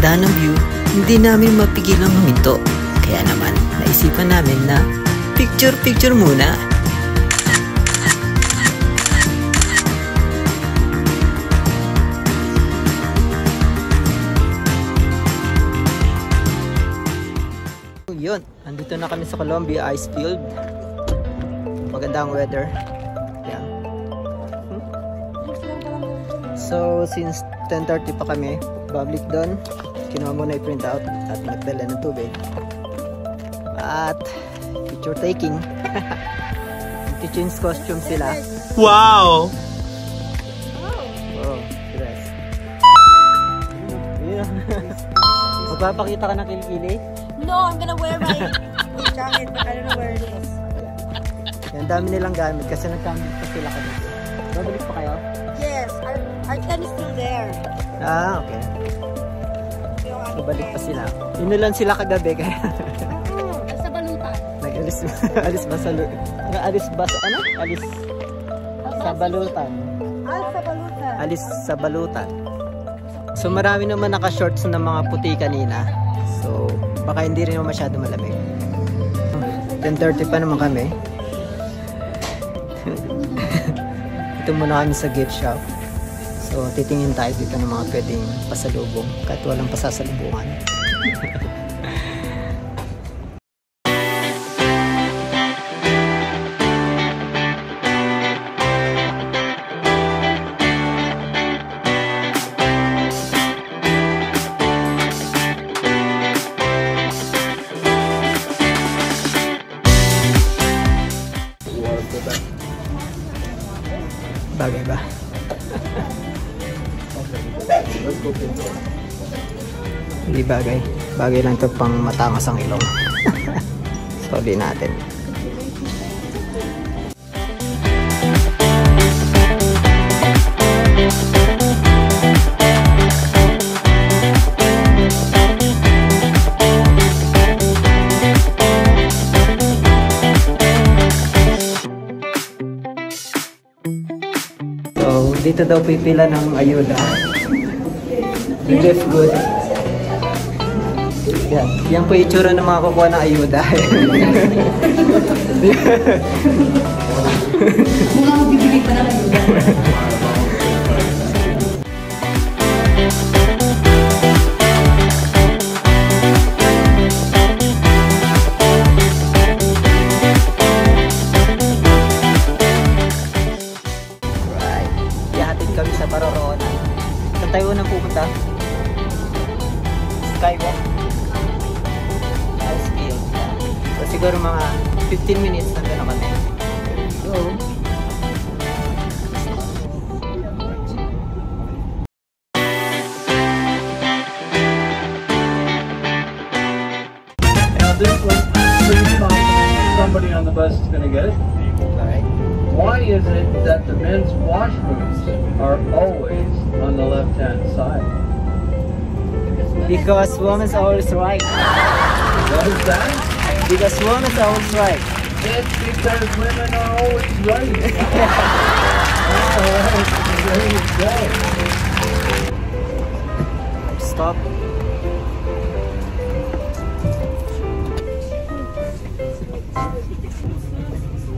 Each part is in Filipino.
ganda ng view, hindi namin mapigilang huminto. Kaya naman, naisipan namin na picture muna. Yun, andito na kami sa Columbia Ice Field. Maganda ang weather. Yeah. So, since 10:30 pa kami, public doon. Kinuha muna i-print out at nagdala ng tubig. At picture taking. Change costume sila. Wow! Oh, dress. Magpapakita ka ng kilikili? No, I'm gonna wear my jacket, but I don't know where it is. Yan, dami nilang gamit kasi nagkamit pa sila kanito. Babalik pa kayo? Yes, our tent is still there. Ah, okay. So, balik pa sila. Inulan sila kagabi kaya Sa balutan. nag-alis alis ba sa alis ba sa ano? Alis sa balutan. Sa balutan. Alis sa balutan. So marami naman naka-shorts ng mga puti kanina. So baka hindi rin naman masyado malamig. 10:30 pa naman kami. Ito muna kami sa gift shop. So titingin tayo dito ng mga pwedeng pasalubong kahit walang pasasalubungan. Bagay ba? Hindi bagay. Bagay lang ito pang matangas ang ilong. So, di natin. So, dito daw pipila ng ayuda. Relief good. Yan po itsura ng mga kukuha ng ayuda. Muna ako bibili pa ng ayuda. Right. Ihatid kami sa Paroroonan. Saan tayo unang pupunta? Skywalk. Ice field. So siguro mga 15 minutes nandun na kami. So, somebody on the bus is going to get it. alright. Why is it that the men's washrooms are always on the left-hand side? Because woman's always right. What is that? Because woman's always right. It's because women are always right. There you go. Stop.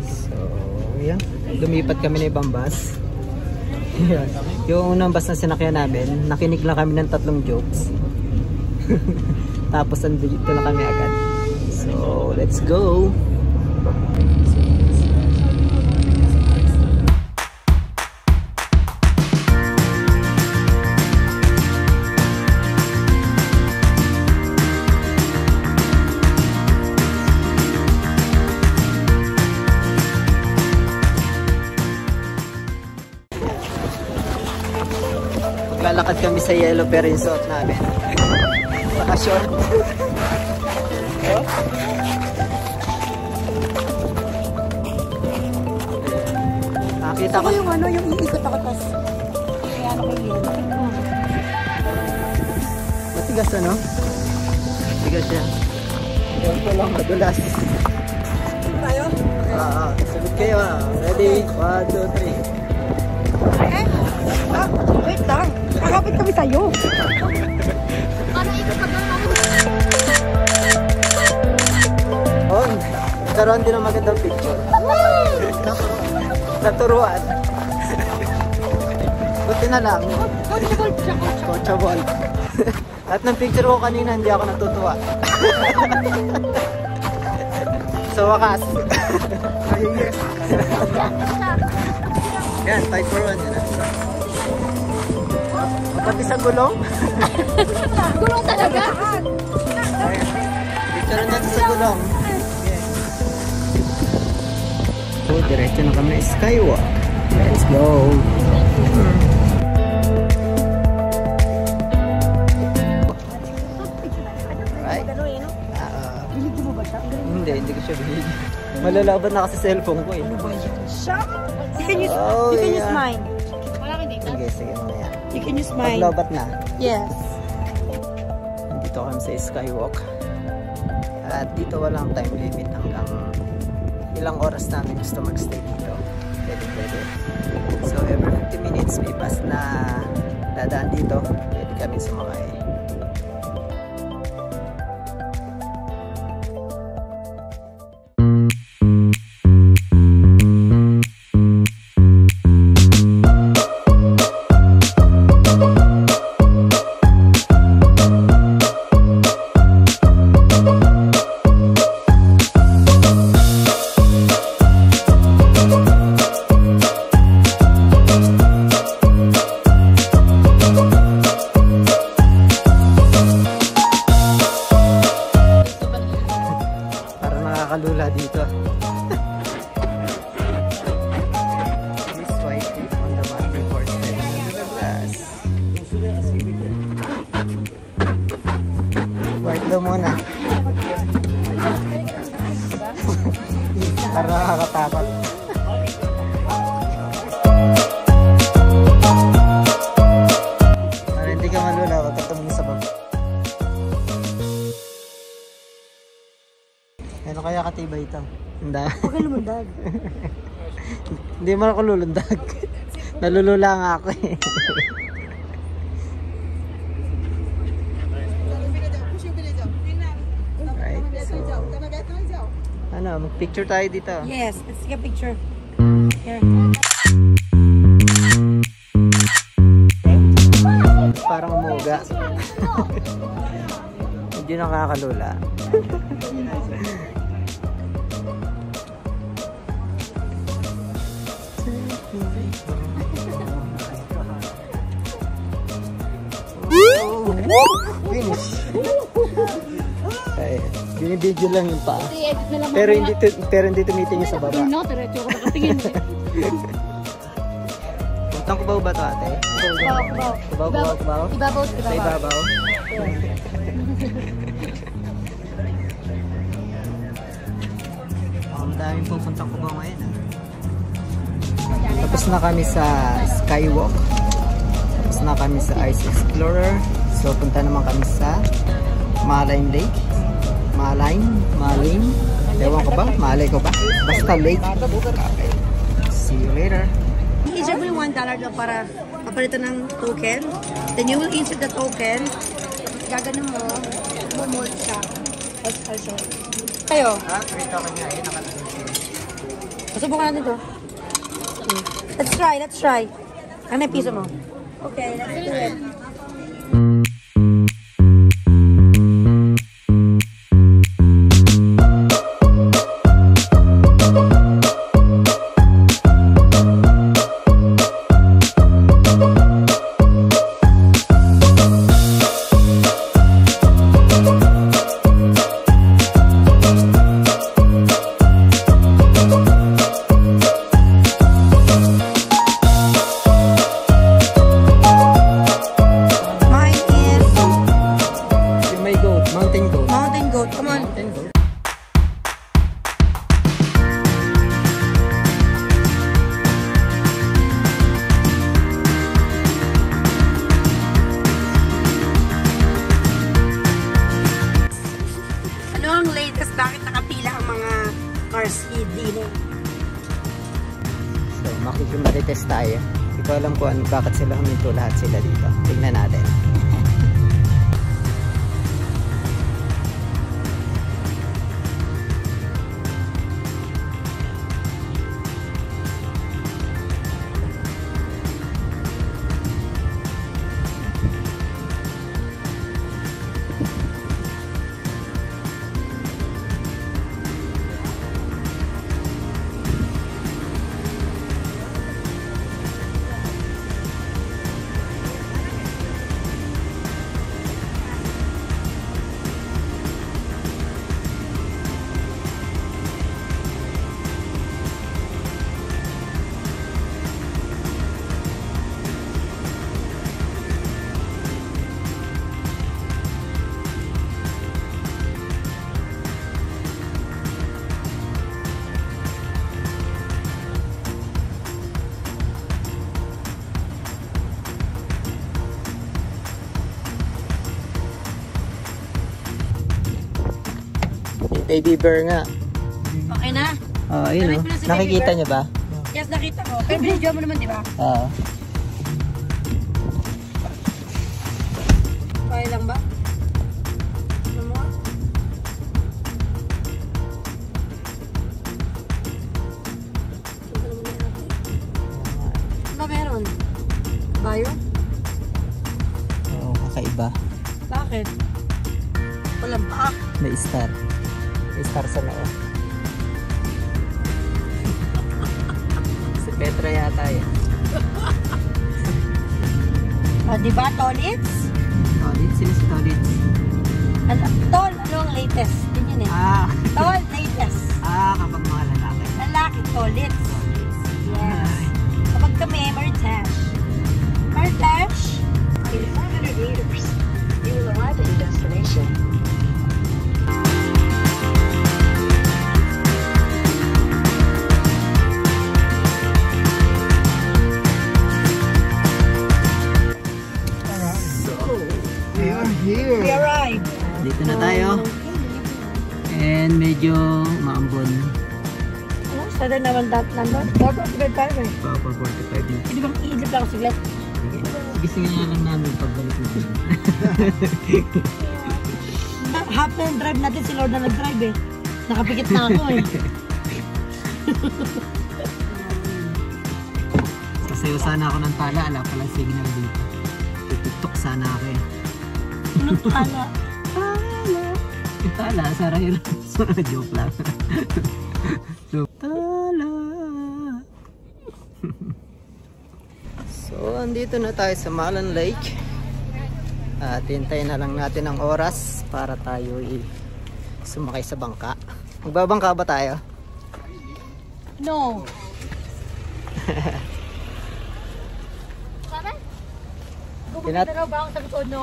So, yan. Lumipat kami ng ibang bus. Yan. Yung unang bus na sinakyan namin, nakinig lang kami ng 3 jokes. Tapos andito na kami agad. So, let's go. Maglalakad kami sa yellow pero yung suot namin. Saka short. Oh. Nakita ko yung ano, yung iikot ako tas kaya ano kayo yun. matigas ano? Matigas siya. Yan ko lang madulas. Tayo? Sagot kayo ha. Ready? 1, 2, 3. Wait lang. Kakapit kami sa'yo. Ano Oh, nagkaroon din ng magandang picture. Naturuan. Buti na lang. Coachable. Lahat ng picture ko kanina, hindi ako natutuwa. So, wakas. Yes. Yan, 5 for 1. Yan. Pati sa gulong. Gulong talaga. Picture natin sa gulong. Yes. So, diretso na kami skywalk. Let's go. Right. Hindi ko siya binili. Malalaban na kasi cellphone ko eh. You can use, Oh, you can yeah. use mine. Sige, mamaya. You can use mine. Paglobat na. Yes. Dito kami sa skywalk. At dito walang time limit hanggang ilang oras namin gusto magstay dito. Pwede. So every 50 minutes may bus na dadaan dito. Pwede kami sumakay. Nakakalula dito. Please swipe it on the map before stepping into the glass. Swipe daw muna. Para nakakatakot. Para hindi ka malula, huwag ka tumingin sa baba. Ano kaya katibay ito? Hindi. Huwag ka lumundag. Hindi mo ako lulundag. Nalulula nga ako eh. Right, so... Ano, mag-picture tayo dito. Yes, let's take a picture. Here. Parang umuga. Hindi nakakalula. Finish. Ay, binibidyo lang yung paa. Pero hindi tumitingin sa baba. No, diretso ko nakatingin. Puntang kubaw ba ito ate? Kubaw. Ibabaw. Sa ibabaw. Ang daming pupuntang kubaw ngayon. Tapos na kami sa skywalk. Tapos na kami sa Ice Explorer. So punta naman kami sa Malay Lake. Malay. Ewan ko ba? Malay ko ba? Basta lake. Okay. See you later. Each every $1 lang para papalitan ng token. Then you will insert the token. Gaganon mo. Mold siya. Also. Kayo. Wait ako nga. Ayun, nakatagal siya. Pasubukan natin to. Let's try. Ano yung piso mo? Okay, let's do it. Bakit nakapila ang mga cars dito? So, makikimarites tayo. Hindi ko alam kung bakit sila huminto lahat sila dito. Tignan natin. Baby bear nga. Okay na? Oh, ayun oh. Nakikita niyo ba? Yes, nakita ko. Pero binidyo mo naman, di ba? Oo. Okay lang ba? Ano mo? Ano ba meron? Bayo? Oo, kakaiba. Bakit? Walang paak. May star. May star sa loob. Si Petra yata yan. O, di ba, Tolits? Tolits, sila si Tolits. Tol, ano ang latest? Yun yun eh. Tol, latest. Kapag mga lalaki. Lalaki, Tolits. Yes. Kapag kami, Maritash. Maritash? In 500 meters, you will arrive at your destination. We arrived. Dito na tayo. And medyo maambon. Ano? Sada naman nandun? 4:45 tayo eh. Pa 45 minutes. Pwede bang iidlip lang ako siglit? Gisingin na lang namin pagbalik natin. Half time drive natin, si Lord na nag-drive eh. Nakapikit na ako eh. Sasayo sana ako ng tala. Ala pala signal dito. Tutok sana ako eh. Anong tala? Yung tala, sarahira. Joke lang. So, tala. So, andito na tayo sa Malan Lake. At hintayin na lang natin ang oras para tayo sumakay sa bangka. Magbabangka ba tayo? No. Pupunta raw ba akong sagot, oh no.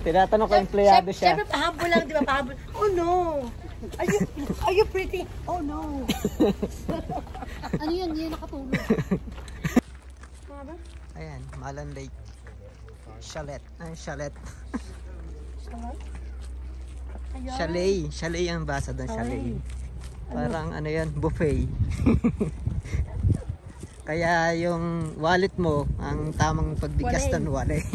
Tinatanong ko empleyado siya. Siyempre, pahabol lang, di ba? Pahabol. Oh no. Are you pretty? Oh no. Ano yun? Yun nakatulog. Ayan, Malan Lake. Chalet. Ay, chalet. Chalet. Chalet ang basa doon, chalet. Parang ano yan, buffet. Kaya yung wallet mo, ang tamang pagbigkas ng wallet.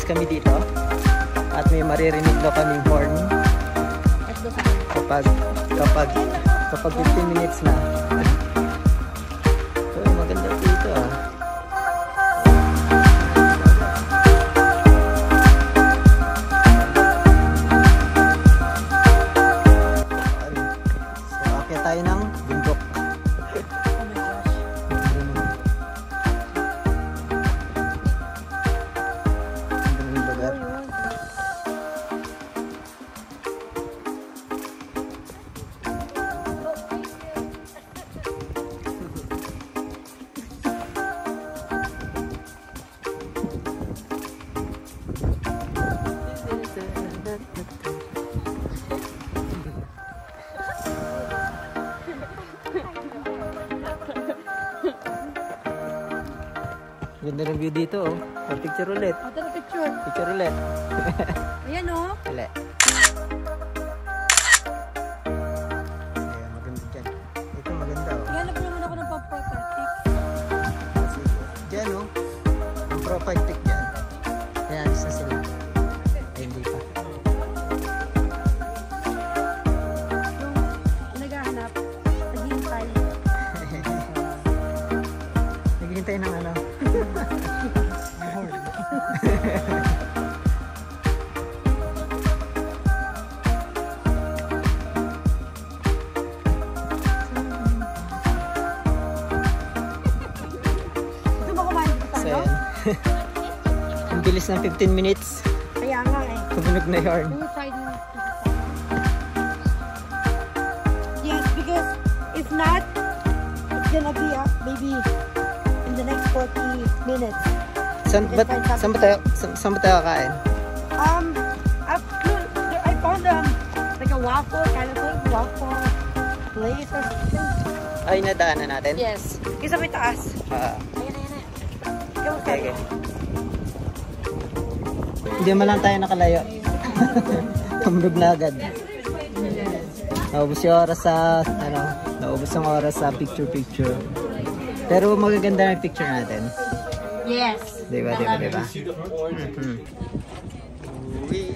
Kami dito at may maririnig daw kaming horn kapag 15 minutes na. So, maganda dito So, akit tayo ng bundok. Ganda ng view dito oh. Oh, picture ulit. Ito na picture. Picture ulit. Ayan oh. Ulit. Ayan, maganda dyan. Ito maganda oh. Hanap naman ako ng pang-profile pic. Dyan oh. Ang profile pic dyan. Ayan, isa sila. Ay, hindi pa. Yung naghahanap, naghihintay. Naghihintay ng ano. Gusto mo kumain dito So, tayo? ayan. Ang bilis ng 15 minutes. Kaya nga eh. Tumunog na yarn. Can you try to... Yes, because if not, it's gonna be maybe in the next 40 minutes. Saan ba tayo kakain? I found like a waffle kind of thing, waffle place or something. Ay, nadaanan natin? Yes. Isa may taas. Ayan. Yung Okay, okay. Hindi man lang tayo nakalayo. Tumulog na agad. Naubos yung oras sa, naubos yung oras sa picture. Pero magaganda yung picture natin. Yes. Diba? Uwi,